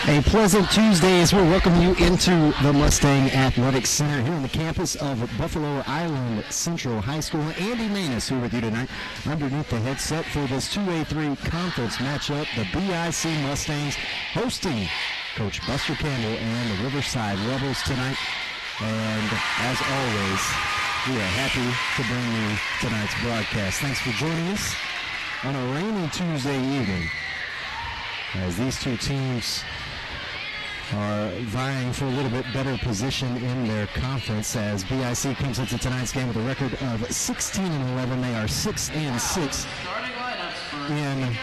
A pleasant Tuesday as we welcome you into the Mustang Athletics Center here on the campus of Buffalo Island Central High School. Andy Maness here with you tonight underneath the headset for this 2A3 conference matchup. The BIC Mustangs hosting Coach Buster Campbell and the Riverside Rebels tonight. And as always, we are happy to bring you tonight's broadcast. Thanks for joining us on a rainy Tuesday evening as these two teams are vying for a little bit better position in their conference as BIC comes into tonight's game with a record of 16-11. They are 6-6 in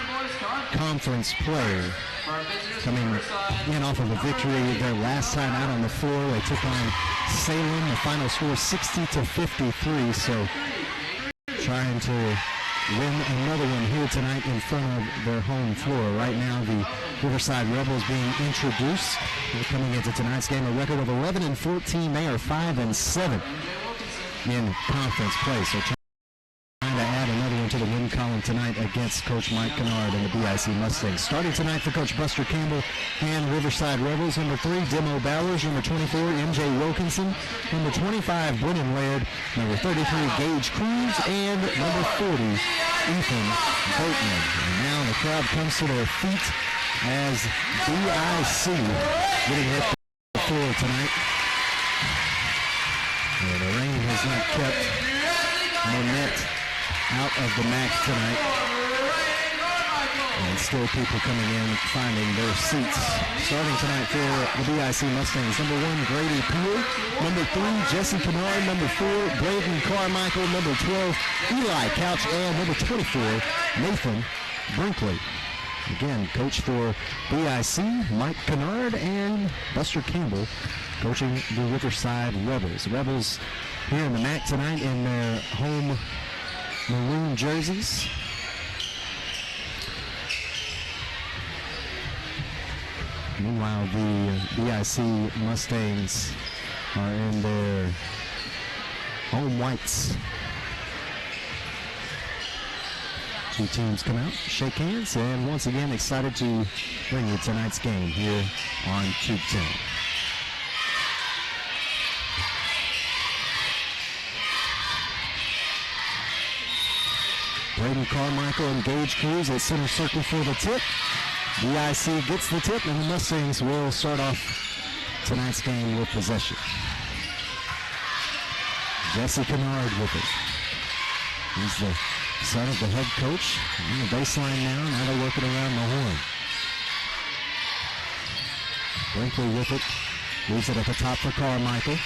conference play. Coming in off of a victory their last time out on the floor. They took on Salem. The final score 60-53. So trying to win another one here tonight in front of their home floor. Right now, the Riverside Rebels being introduced. They're coming into tonight's game a record of 11-14. They are 5-7 in conference play. So trying to add another one to the win column tonight against Coach Mike Kennard and the BIC Mustangs. Starting tonight for Coach Buster Campbell and Riverside Rebels, number 3, Demo Bowers, number 24, MJ Wilkinson, number 25, Brennan Laird, number 33, Gage Cruz, and number 40, Ethan Boatman. And now the crowd comes to their feet as BIC getting hit the floor tonight. And the rain has not kept Monette out of the MAC tonight. And still people coming in, finding their seats. Starting tonight for the BIC Mustangs, number 1, Grady Poole, number 3, Jesse Kennard, number 4, Braden Carmichael, number 12, Eli Couch, and number 24, Nathan Brinkley. Again, coach for BIC, Mike Kennard, and Buster Campbell coaching the Riverside Rebels. Rebels here in the MAC tonight in their home maroon jerseys. Meanwhile, the BIC Mustangs are in their home whites. Two teams come out, shake hands, and once again excited to bring you tonight's game here on Tubetown. Braden Carmichael and Gage Cruz at center circle for the tip. BIC gets the tip, and the Mustangs will start off tonight's game with possession. Jesse Kennard with it. He's the son of the head coach on the baseline now they're working around the horn. Brinkley with it. Leaves it at the top for Carmichael.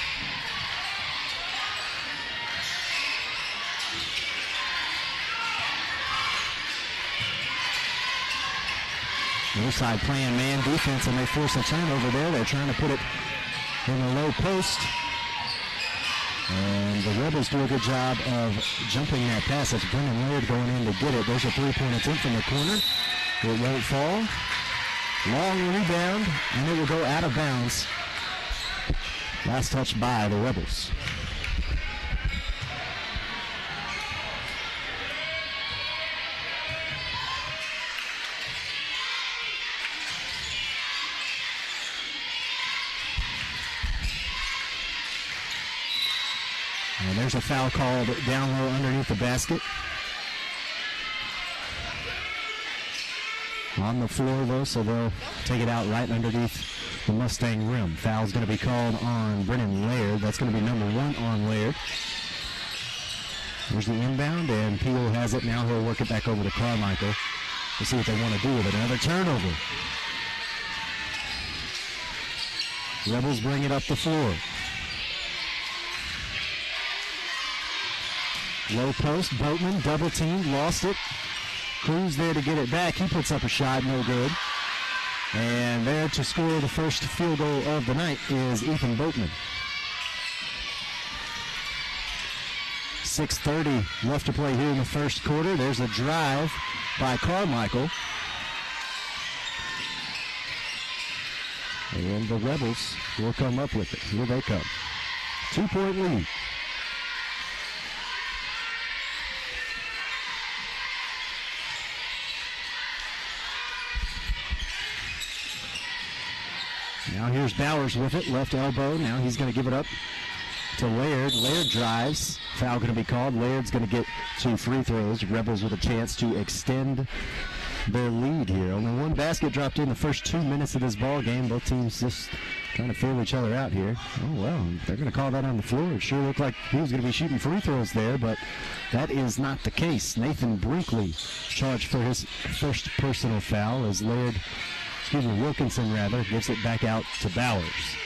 Riverside playing man defense, and they force a turnover there. They're trying to put it in the low post. And the Rebels do a good job of jumping that pass. That's Brennan Laird going in to get it. There's a three-point attempt from the corner. It won't fall. Long rebound, and it will go out of bounds. Last touch by the Rebels. And there's a foul called down low underneath the basket. On the floor, though, so they'll take it out right underneath the Mustang rim. Foul's going to be called on Brennan Laird. That's going to be number 1 on Laird. There's the inbound, and Peel has it. Now he'll work it back over to Carmichael. We'll see what they want to do with it. Another turnover. Rebels bring it up the floor. Low post, Boatman, double teamed, lost it. Cruz there to get it back. He puts up a shot, no good. And there to score the first field goal of the night is Ethan Boatman. 6:30 left to play here in the first quarter. There's a drive by Carmichael. And the Rebels will come up with it. Here they come. 2-point lead. Now here's Bowers with it, left elbow. Now he's going to give it up to Laird. Laird drives. Foul going to be called. Laird's going to get 2 free throws. Rebels with a chance to extend their lead here. Only one basket dropped in the first 2 minutes of this ball game. Both teams just trying to feel each other out here. Oh, well, they're going to call that on the floor. It sure looked like he was going to be shooting free throws there, but that is not the case. Nathan Brinkley charged for his first personal foul as Wilkinson gives it back out to Bowers.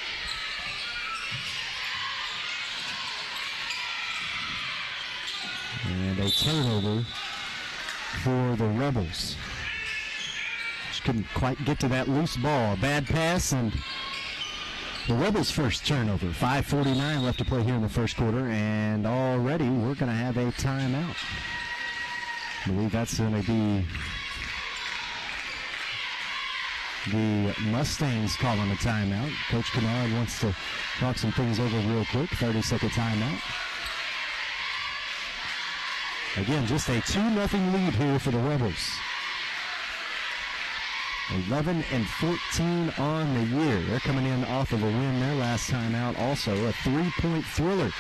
And a turnover for the Rebels. Just couldn't quite get to that loose ball. A bad pass, and the Rebels' first turnover. 5:49 left to play here in the first quarter, and already we're going to have a timeout. I believe that's going to be the Mustangs calling a timeout. Coach Kennard wants to talk some things over real quick. 30-second timeout. Again, just a 2-0 lead here for the Rebels. 11-14 on the year. They're coming in off of a win their last time out. Also a 3-point thriller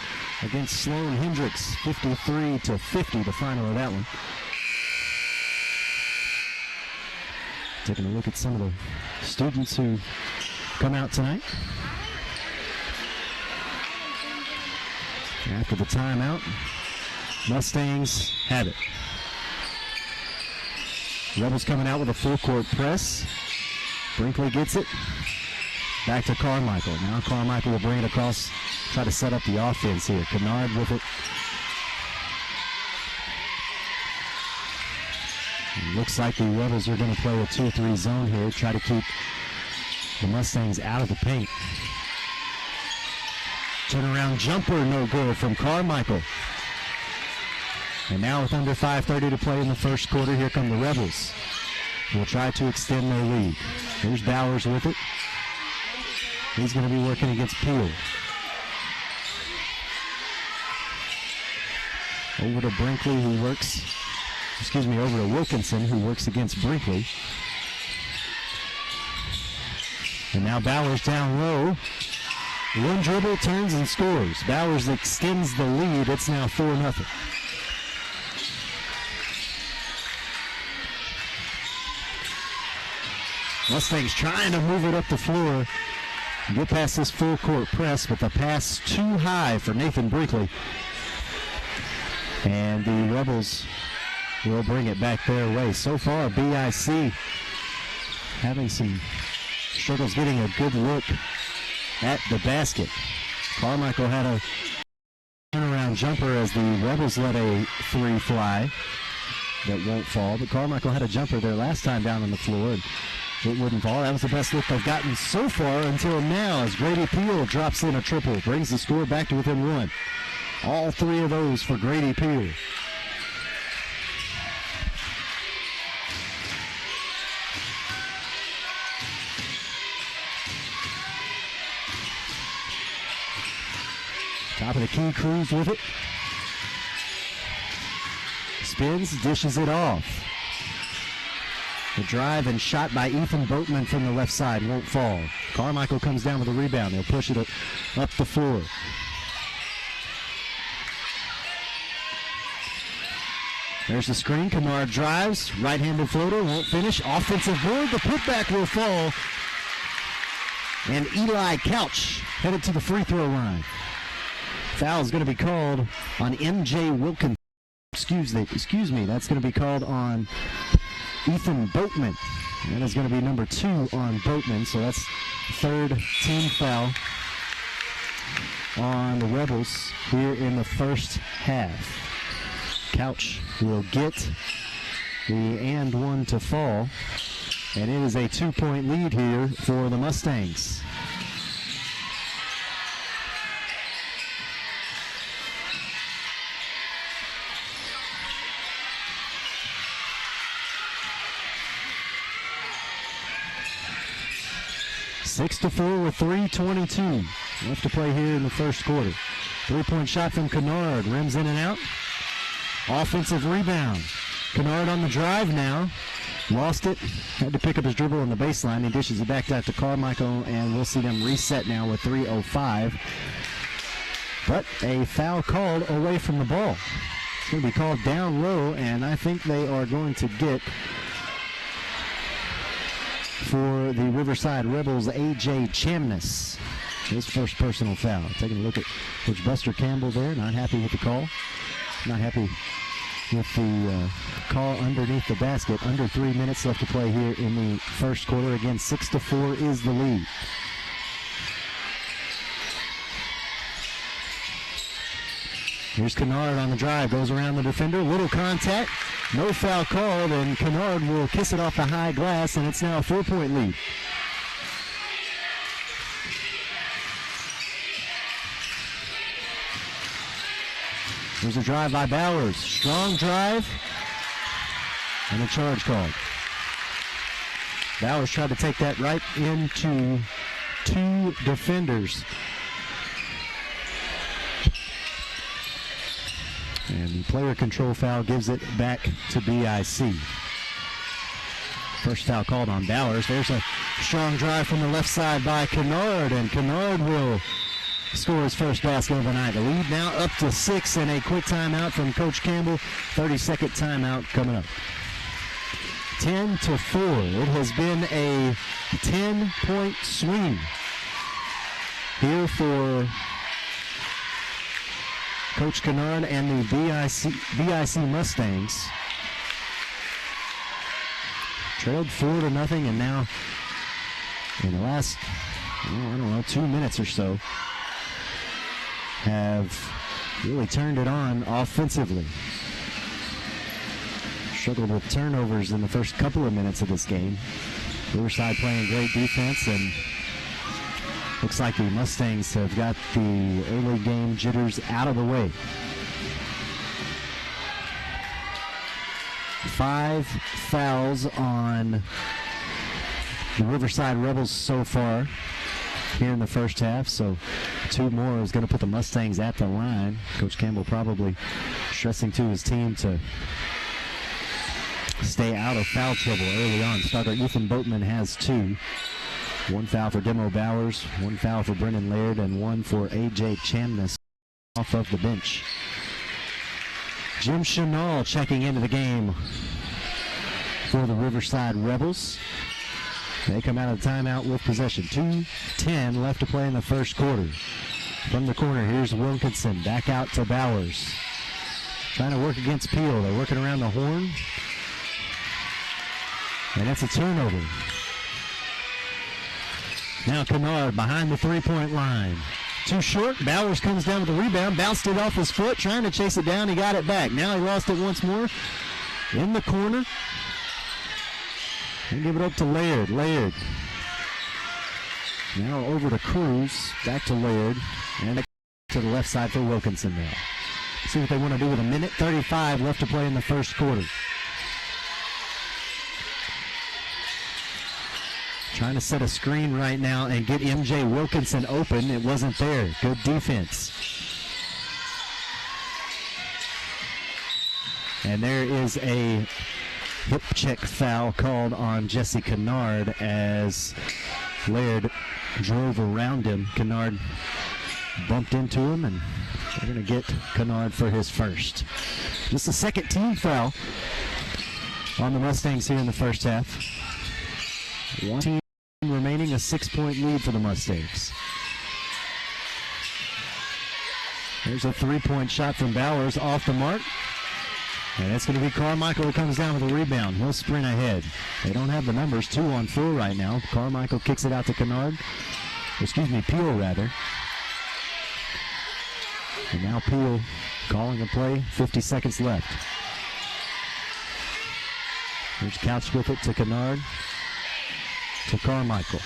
against Sloan Hendricks. 53-50, the final of that one. Taking a look at some of the students who come out tonight. After the timeout, Mustangs have it. Rebels coming out with a full-court press. Brinkley gets it. Back to Carmichael. Now Carmichael will bring it across, try to set up the offense here. Kennard with it. Looks like the Rebels are going to play a 2-3 zone here, try to keep the Mustangs out of the paint. Turnaround jumper, no good from Carmichael. And now with under 5:30 to play in the first quarter, here come the Rebels. They'll try to extend their lead. Here's Bowers with it. He's going to be working against Peel. Over to Brinkley, over to Wilkinson, who works against Brinkley. And now Bowers down low. One dribble, turns and scores. Bowers extends the lead. It's now 4-0. Mustangs trying to move it up the floor, get past this full court press, but the pass too high for Nathan Brinkley. And the Rebels will bring it back their way. So far, BIC having some struggles getting a good look at the basket. Carmichael had a turnaround jumper as the Rebels let a 3 fly that won't fall, but Carmichael had a jumper there last time down on the floor, and it wouldn't fall. That was the best look they've gotten so far until now as Grady Peel drops in a triple, brings the score back to within 1. All 3 of those for Grady Peel. Top of the key, Cruz with it. Spins, dishes it off. The drive and shot by Ethan Boatman from the left side won't fall. Carmichael comes down with a rebound. They'll push it up the floor. There's the screen. Kennard drives. Right-handed floater. Won't finish. Offensive board. The putback will fall. And Eli Couch headed to the free throw line. Foul is going to be called on M.J. Wilkins. Excuse me. That's going to be called on Ethan Boatman. That is going to be number 2 on Boatman. So that's third team foul on the Rebels here in the first half. Couch will get the and one to fall. And it is a 2-point lead here for the Mustangs. Six to 4 with 3:22 left to play here in the first quarter. 3-point shot from Kennard, rims in and out. Offensive rebound. Kennard on the drive now. lost it, had to pick up his dribble on the baseline. He dishes it back out to Carmichael, and we'll see them reset now with 3:05. But a foul called away from the ball. It's going to be called down low, and I think they are going to get, for the Riverside Rebels, A.J. Chamness, his first personal foul. Taking a look at Coach Buster Campbell there, not happy with the call. Not happy with the call underneath the basket. Under 3 minutes left to play here in the first quarter. Again, 6-4 is the lead. Here's Kennard on the drive, goes around the defender, little contact, no foul called, and Kennard will kiss it off the high glass, and it's now a 4-point lead. There's a drive by Bowers, strong drive, and a charge called. Bowers tried to take that right into two defenders. And the player control foul gives it back to BIC. First foul called on Bowers. There's a strong drive from the left side by Kennard, and Kennard will score his first basket of the night. The lead now up to 6, and a quick timeout from Coach Campbell. 30-second timeout coming up. 10-4. It has been a 10-point swing here for Coach Kennard and the BIC Mustangs. Trailed 4-0, and now in the last, 2 minutes or so, have really turned it on offensively. Struggled with turnovers in the first couple of minutes of this game. Riverside playing great defense, and looks like the Mustangs have got the early game jitters out of the way. 5 fouls on the Riverside Rebels so far here in the first half, so 2 more is going to put the Mustangs at the line. Coach Campbell probably stressing to his team to stay out of foul trouble early on. Starter Ethan Boatman has 2. 1 foul for Demo Bowers, 1 foul for Brennan Laird, and 1 for A.J. Chamness off of the bench. Jim Chenal checking into the game for the Riverside Rebels. They come out of the timeout with possession. 2:10 left to play in the first quarter. From the corner, here's Wilkinson. Back out to Bowers. Trying to work against Peel. They're working around the horn. And that's a turnover. Now Kennard behind the 3-point line. Too short. Bowers comes down with the rebound. Bounced it off his foot. Trying to chase it down. He got it back. Now he lost it once more. In the corner. And give it up to Laird. Laird. Now over to Cruz. Back to Laird. And to the left side for Wilkinson now. See what they want to do with 1:35 left to play in the first quarter. Trying to set a screen right now and get MJ Wilkinson open. It wasn't there. Good defense. And there is a hip check foul called on Jesse Kennard as Laird drove around him. Kennard bumped into him, and they're going to get Kennard for his first. Just a second team foul on the Mustangs here in the first half. 1 team remaining, a 6-point lead for the Mustangs. There's a 3-point shot from Bowers off the mark. And that's going to be Carmichael who comes down with a rebound. He'll sprint ahead. They don't have the numbers. 2 on 4 right now. Carmichael kicks it out to Kennard. Peel rather. And now Peel calling a play. 50 seconds left. Here's Couch with it to Kennard. To Carmichael.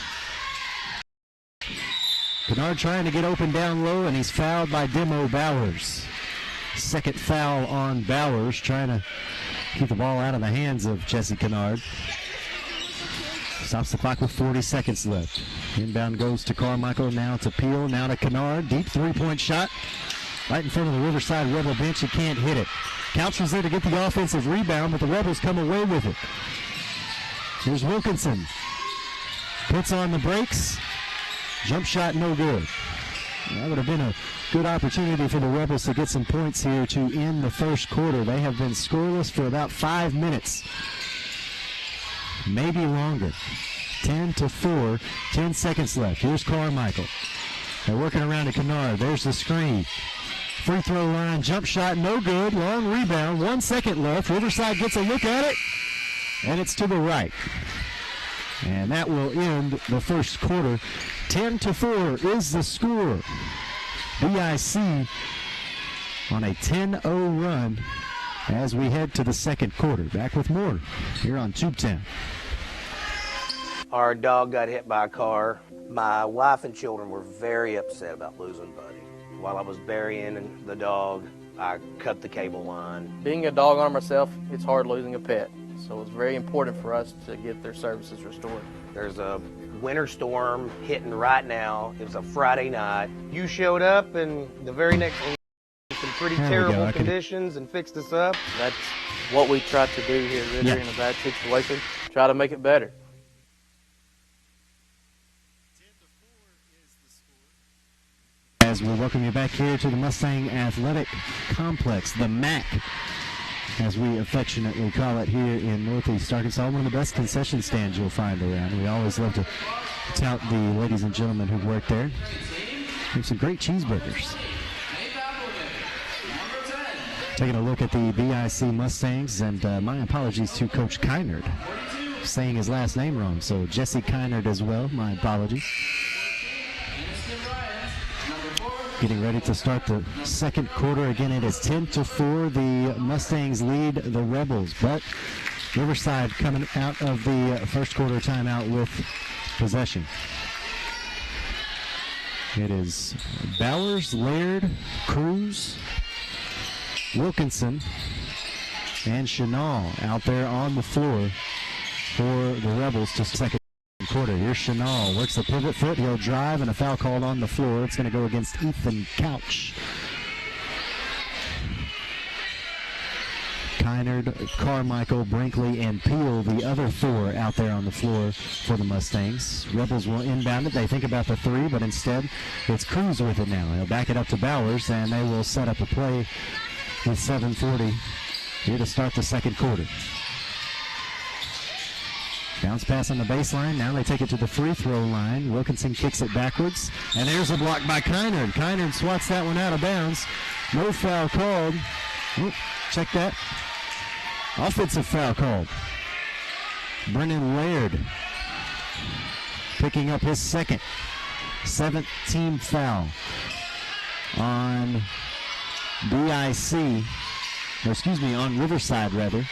Kennard trying to get open down low, and he's fouled by Demo Bowers. Second foul on Bowers, trying to keep the ball out of the hands of Jesse Kennard. Stops the clock with 40 seconds left. Inbound goes to Carmichael, now to Peel, now to Kennard. Deep 3-point shot right in front of the Riverside Rebel bench. He can't hit it. Couch was there to get the offensive rebound, but the Rebels come away with it. Here's Wilkinson. Puts on the brakes. Jump shot no good. That would have been a good opportunity for the Rebels to get some points here to end the first quarter. They have been scoreless for about 5 minutes. Maybe longer. 10-4, 10 seconds left. Here's Carmichael. They're working around to Kennard. There's the screen. Free throw line, jump shot, no good. Long rebound, 1 second left. Riverside gets a look at it, and it's to the right. And that will end the first quarter. 10-4 is the score. BIC on a 10-0 run as we head to the second quarter. Back with more here on Tubetown. Our dog got hit by a car. My wife and children were very upset about losing Buddy. While I was burying the dog, I cut the cable line. Being a dog owner myself, it's hard losing a pet. So it's very important for us to get their services restored. There's a winter storm hitting right now. It was a Friday night. You showed up, and the very next week, some pretty terrible conditions and fixed us up. That's what we try to do here, Ritter, in a bad situation. Try to make it better. As we welcome you back here to the Mustang Athletic Complex, the MAC, as we affectionately call it here in Northeast Arkansas, one of the best concession stands you'll find around. We always love to tout the ladies and gentlemen who work there. There's some great cheeseburgers. Taking a look at the BIC Mustangs, and my apologies to Coach Kynard, saying his last name wrong. So Jesse Kynard as well, my apologies. Getting ready to start the second quarter. Again, it is 10-4. The Mustangs lead the Rebels, but Riverside coming out of the first quarter timeout with possession. It is Bowers, Laird, Cruz, Wilkinson, and Chenal out there on the floor for the Rebels to second quarter. Here's Chenal, works the pivot foot, he'll drive, and a foul called on the floor. It's going to go against Ethan Couch. Kynard, Carmichael, Brinkley, and Peel, the other four out there on the floor for the Mustangs. Rebels will inbound it. They think about the three, but instead it's Cruz with it now. He'll back it up to Bowers, and they will set up a play with 7:40 here to start the second quarter. Bounce pass on the baseline. Now they take it to the free throw line. Wilkinson kicks it backwards. And there's a block by Kynard. Kynard swats that one out of bounds. No foul called. Oh, check that. Offensive foul called. Brennan Laird picking up his second. 7th team foul on BIC. Or excuse me, on Riverside rather.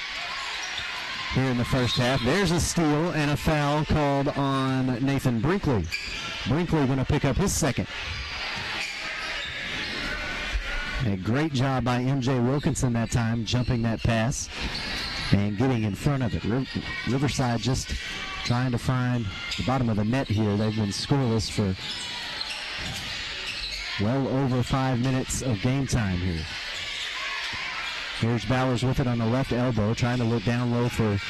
Here in the first half. There's a steal and a foul called on Nathan Brinkley. Brinkley going to pick up his second. A great job by MJ Wilkinson that time, jumping that pass and getting in front of it. Riverside just trying to find the bottom of the net here. They've been scoreless for well over 5 minutes of game time here. Here's Bowers with it on the left elbow, trying to look down low for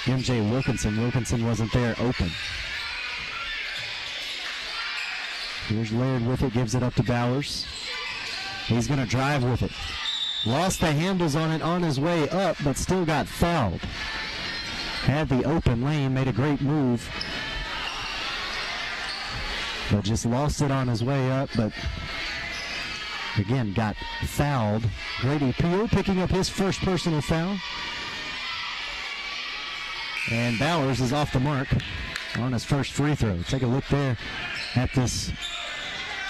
MJ Wilkinson. Wilkinson wasn't there open. Here's Laird with it, gives it up to Bowers. He's going to drive with it. Lost the handles on it on his way up, but still got fouled. Had the open lane, made a great move, but just lost it on his way up, but again, got fouled. Grady Peel picking up his first personal foul. And Bowers is off the mark on his first free throw. Take a look there at this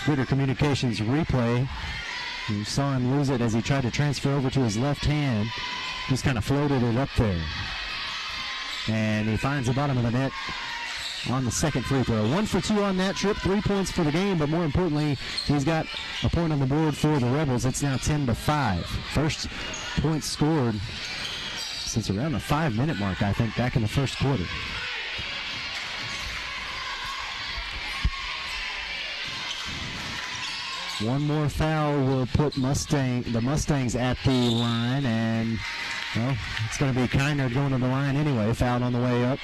Ritter Communications replay. You saw him lose it as he tried to transfer over to his left hand. Just kind of floated it up there. And he finds the bottom of the net on the second free throw. 1 for 2 on that trip, 3 points for the game, but more importantly, he's got a point on the board for the Rebels. It's now 10-5. First point scored since around the 5-minute mark, I think, back in the first quarter. One more foul will put the Mustangs at the line, and well, it's going to be Kynard going to the line anyway, fouled on the way up.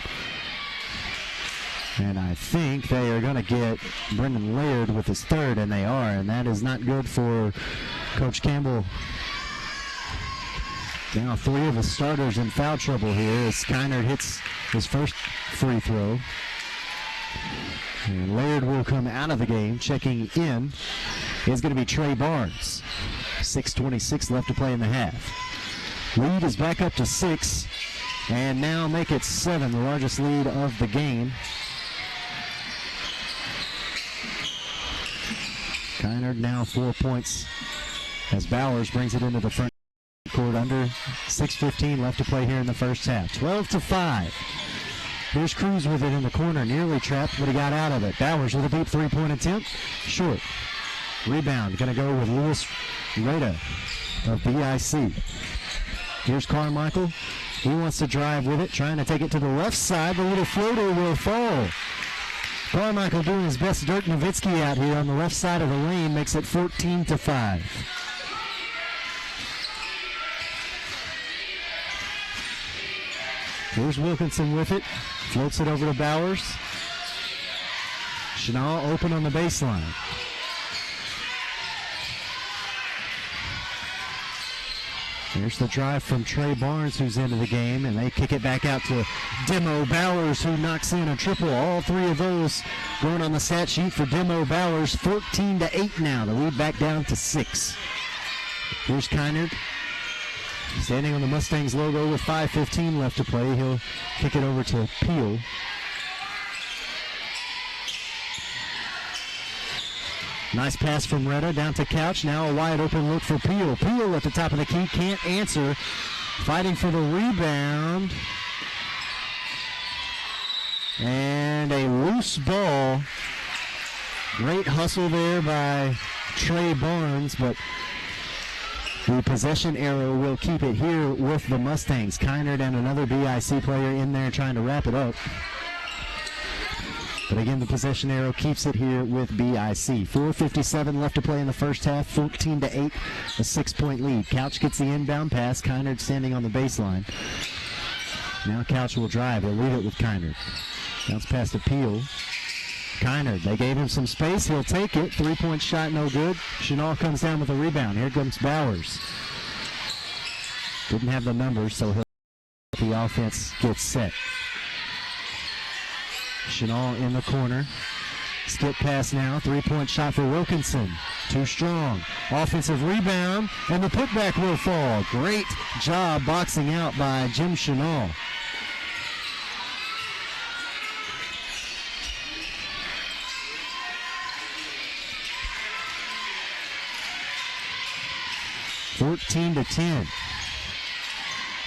And I think they are going to get Brendan Laird with his third, and they are, and that is not good for Coach Campbell. Now 3 of the starters in foul trouble here as Kynard hits his first free throw. And Laird will come out of the game. Checking in is going to be Trey Barnes. 6:26 left to play in the half. Lead is back up to 6, and now make it 7, the largest lead of the game. Kynard now 4 points as Bowers brings it into the front court under 6:15 left to play here in the first half. 12-5. Here's Cruz with it in the corner, nearly trapped, but he got out of it. Bowers with a deep three-point attempt, short. Rebound going to go with Lewis Ritter of BIC. Here's Carmichael. He wants to drive with it, trying to take it to the left side. The little floater will fall. Carmichael doing his best Dirk Nowitzki out here on the left side of the lane, makes it 14-5. Here's Wilkinson with it. Floats it over to Bowers. Chenal open on the baseline. Here's the drive from Trey Barnes, who's into the game, and they kick it back out to Demo Bowers, who knocks in a triple. All 3 of those going on the stat sheet for Demo Bowers. 14-8 now. The lead back down to 6. Here's Kynard. Standing on the Mustangs logo with 5:15 left to play. He'll kick it over to Peel. Nice pass from Retta down to Couch. Now a wide open look for Peel. Peel at the top of the key, can't answer. Fighting for the rebound. And a loose ball. Great hustle there by Trey Barnes, but the possession arrow will keep it here with the Mustangs. Kynard and another BIC player in there trying to wrap it up. But again, the possession arrow keeps it here with BIC. 4:57 left to play in the first half. 14-8, a 6-point lead. Couch gets the inbound pass. Kynard standing on the baseline. Now Couch will drive. He'll leave it with Kynard. Bounce pass to Peel. Kynard, they gave him some space. He'll take it. 3-point shot, no good. Chenal comes down with a rebound. Here comes Bowers. Didn't have the numbers, so the offense gets set. Chenal in the corner. Skip pass now. 3-point shot for Wilkinson. Too strong. Offensive rebound, and the putback will fall. Great job boxing out by Jim Chenal. (14-10).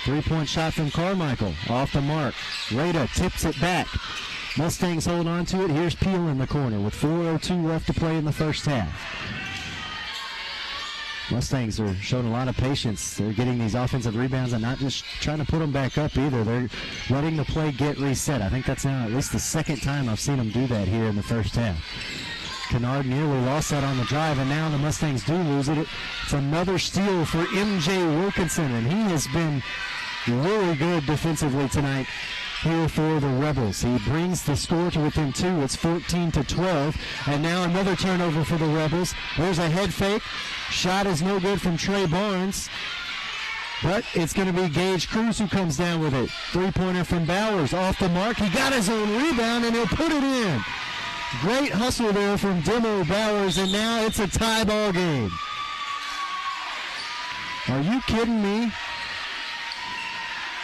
3-point shot from Carmichael. Off the mark. Rada tips it back. Mustangs hold on to it. Here's Peel in the corner with 4:02 left to play in the first half. Mustangs are showing a lot of patience. They're getting these offensive rebounds and not just trying to put them back up either. They're letting the play get reset. I think that's now at least the second time I've seen them do that here in the first half. Kennard nearly lost that on the drive, and now the Mustangs do lose it. It's another steal for M.J. Wilkinson, and he has been really good defensively tonight here for the Rebels. He brings the score to within 2. It's 14-12, and now another turnover for the Rebels. There's a head fake. Shot is no good from Trey Barnes, but it's going to be Gage Cruz who comes down with it. 3-pointer from Bowers off the mark. He got his own rebound, and he'll put it in. Great hustle there from Demo Bowers, and now it's a tie ball game. Are you kidding me?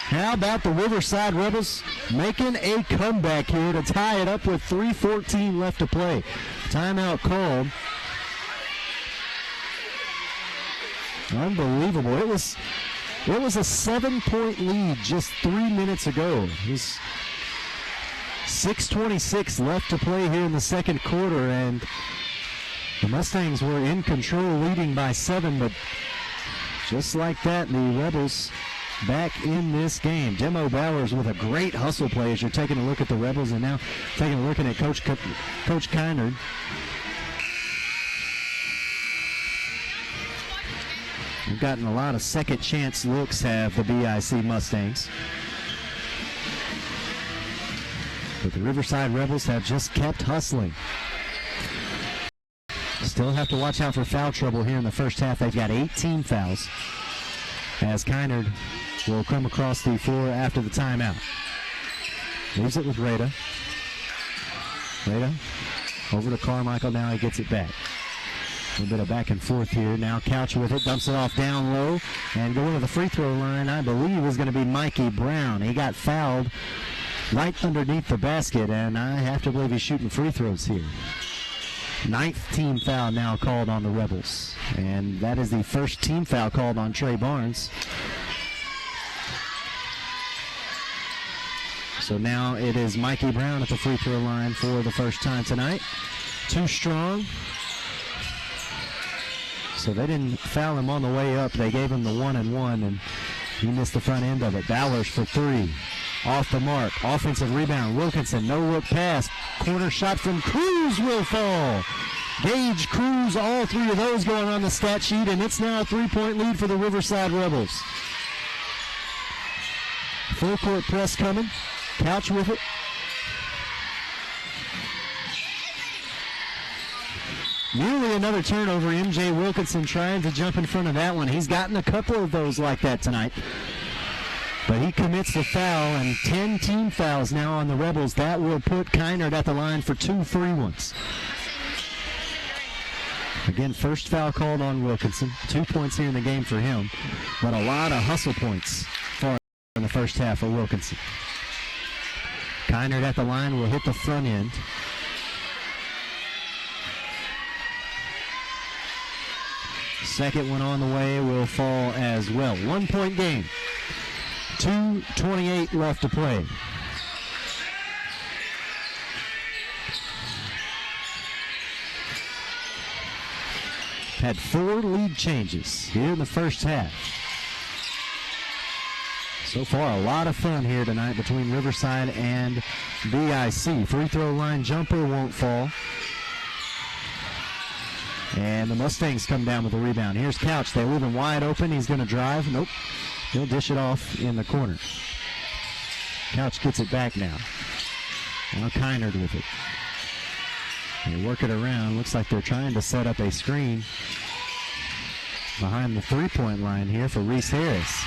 How about the Riverside Rebels making a comeback here to tie it up with 3:14 left to play? Timeout called. Unbelievable. It was a 7-point lead just 3 minutes ago. It was 6:26 left to play here in the second quarter, and the Mustangs were in control, leading by 7, but just like that, the Rebels back in this game. Demo Bowers with a great hustle play as you're taking a look at the Rebels, and now taking a look at Coach Kynard. We've gotten a lot of second chance looks, have the BIC Mustangs. But the Riverside Rebels have just kept hustling. Still have to watch out for foul trouble here in the first half. They've got 18 fouls as Kynard will come across the floor after the timeout. Leaves it with Rada. Rada over to Carmichael. Now he gets it back. A little bit of back and forth here. Now Couch with it. Dumps it off down low. And going to the free throw line, I believe, is going to be Mikey Brown. He got fouled right underneath the basket, and I have to believe he's shooting free throws here. 9th team foul now called on the Rebels. And that is the first team foul called on Trey Barnes. So now it is Mikey Brown at the free throw line for the first time tonight. Too strong. So they didn't foul him on the way up. They gave him the 1-and-1, and he missed the front end of it. Bowers for three. Off the mark. Offensive rebound. Wilkinson, no look pass. Corner shot from Cruz will fall. Gage, Cruz, all three of those going on the stat sheet, and it's now a 3-point lead for the Riverside Rebels. Full court press coming. Couch with it. Nearly another turnover. MJ Wilkinson trying to jump in front of that one. He's gotten a couple of those like that tonight. But he commits the foul, and 10 team fouls now on the Rebels. That will put Kynard at the line for 2 free ones. Again, first foul called on Wilkinson. 2 points here in the game for him. But a lot of hustle points for in the first half for Wilkinson. Kynard at the line will hit the front end. Second one on the way will fall as well. 1 point game. 2:28 left to play. Had 4 lead changes here in the first half. So far, a lot of fun here tonight between Riverside and BIC. Free throw line jumper won't fall. And the Mustangs come down with the rebound. Here's Couch. They leave him wide open. He's going to drive. Nope. He'll dish it off in the corner. Couch gets it back now. Now Kynard with it. They work it around. Looks like they're trying to set up a screen behind the three-point line here for Reese Harris.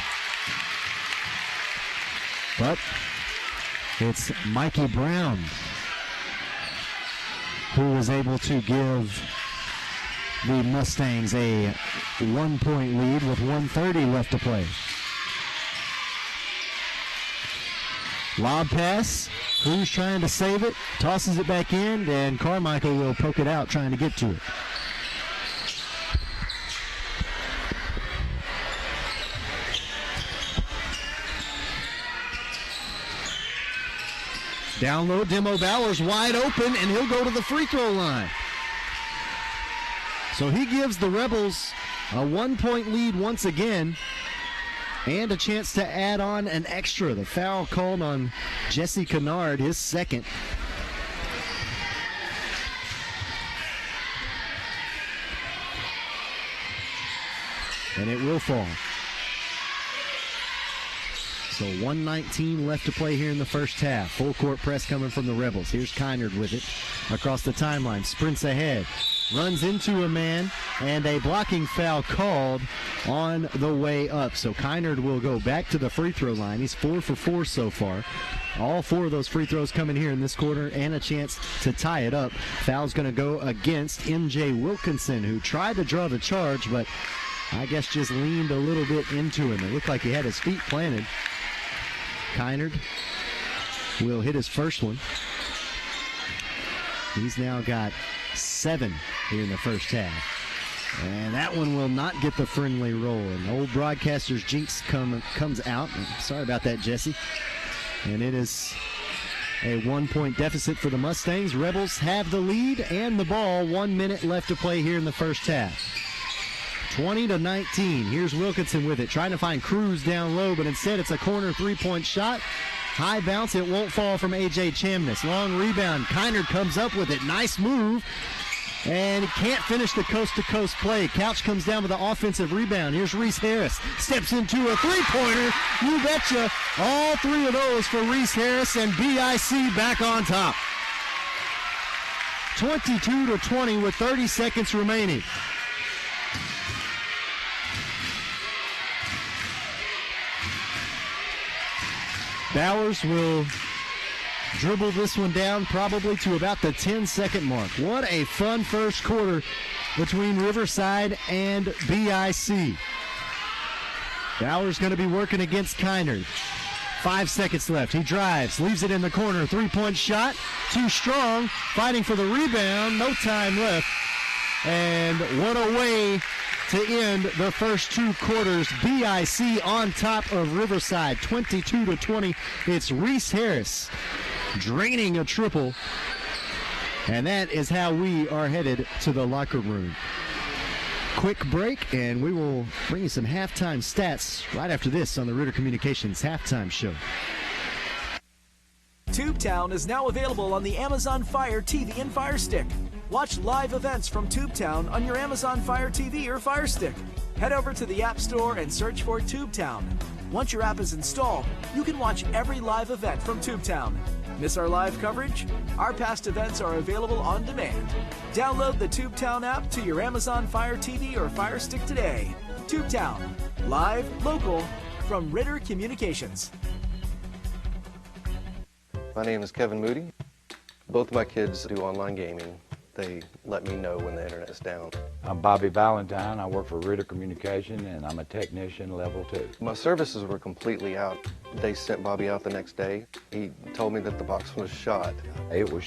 But it's Mikey Brown who was able to give the Mustangs a 1 point lead with 1:30 left to play. Lob pass. Cruz trying to save it. Tosses it back in, and Carmichael will poke it out trying to get to it. Down low, Demo Bowers wide open, and he'll go to the free throw line. So he gives the Rebels a 1 point lead once again and a chance to add on an extra. The foul called on Jesse Kennard, his second. And it will fall. So 1:19 left to play here in the first half. Full court press coming from the Rebels. Here's Kynard with it across the timeline. Sprints ahead. Runs into a man, and a blocking foul called on the way up. So Kynard will go back to the free throw line. He's 4 for 4 so far. All 4 of those free throws coming here in this quarter, and a chance to tie it up. Foul's going to go against MJ Wilkinson, who tried to draw the charge, but I guess just leaned a little bit into him. It looked like he had his feet planted. Kynard will hit his first one. He's now got 7 here in the first half. And that one will not get the friendly roll. And old broadcaster's jinx comes out. Sorry about that, Jesse. And it is a 1 point deficit for the Mustangs. Rebels have the lead and the ball. 1 minute left to play here in the first half. 20-19. Here's Wilkinson with it, trying to find Cruz down low, but instead it's a corner three-point shot. High bounce, it won't fall from A.J. Chamness. Long rebound, Kynard comes up with it. Nice move. And he can't finish the coast-to-coast play. Couch comes down with the offensive rebound. Here's Reese Harris. Steps into a three-pointer. You betcha. All three of those for Reese Harris, and BIC back on top. 22-20 with 30 seconds remaining. Bowers will dribble this one down probably to about the 10-second mark. What a fun first quarter between Riverside and BIC. Bowers going to be working against Kiner. 5 seconds left. He drives, leaves it in the corner. Three-point shot, too strong. Fighting for the rebound, no time left. And what a way to end the first two quarters. BIC on top of Riverside, 22-20. It's Reese Harris draining a triple. And that is how we are headed to the locker room. Quick break, and we will bring you some halftime stats right after this on the Ritter Communications Halftime Show. Tubetown is now available on the Amazon Fire TV and Fire Stick. Watch live events from Tubetown on your Amazon Fire TV or Fire Stick. Head over to the App Store and search for Tubetown. Once your app is installed, you can watch every live event from Tubetown. Miss our live coverage? Our past events are available on demand. Download the Tubetown app to your Amazon Fire TV or Fire Stick today. Tubetown, live, local, from Ritter Communications. My name is Kevin Moody. Both of my kids do online gaming. They let me know when the internet's down. I'm Bobby Valentine. I work for Ritter Communications, and I'm a technician level 2. My services were completely out. They sent Bobby out the next day. He told me that the box was shot. It was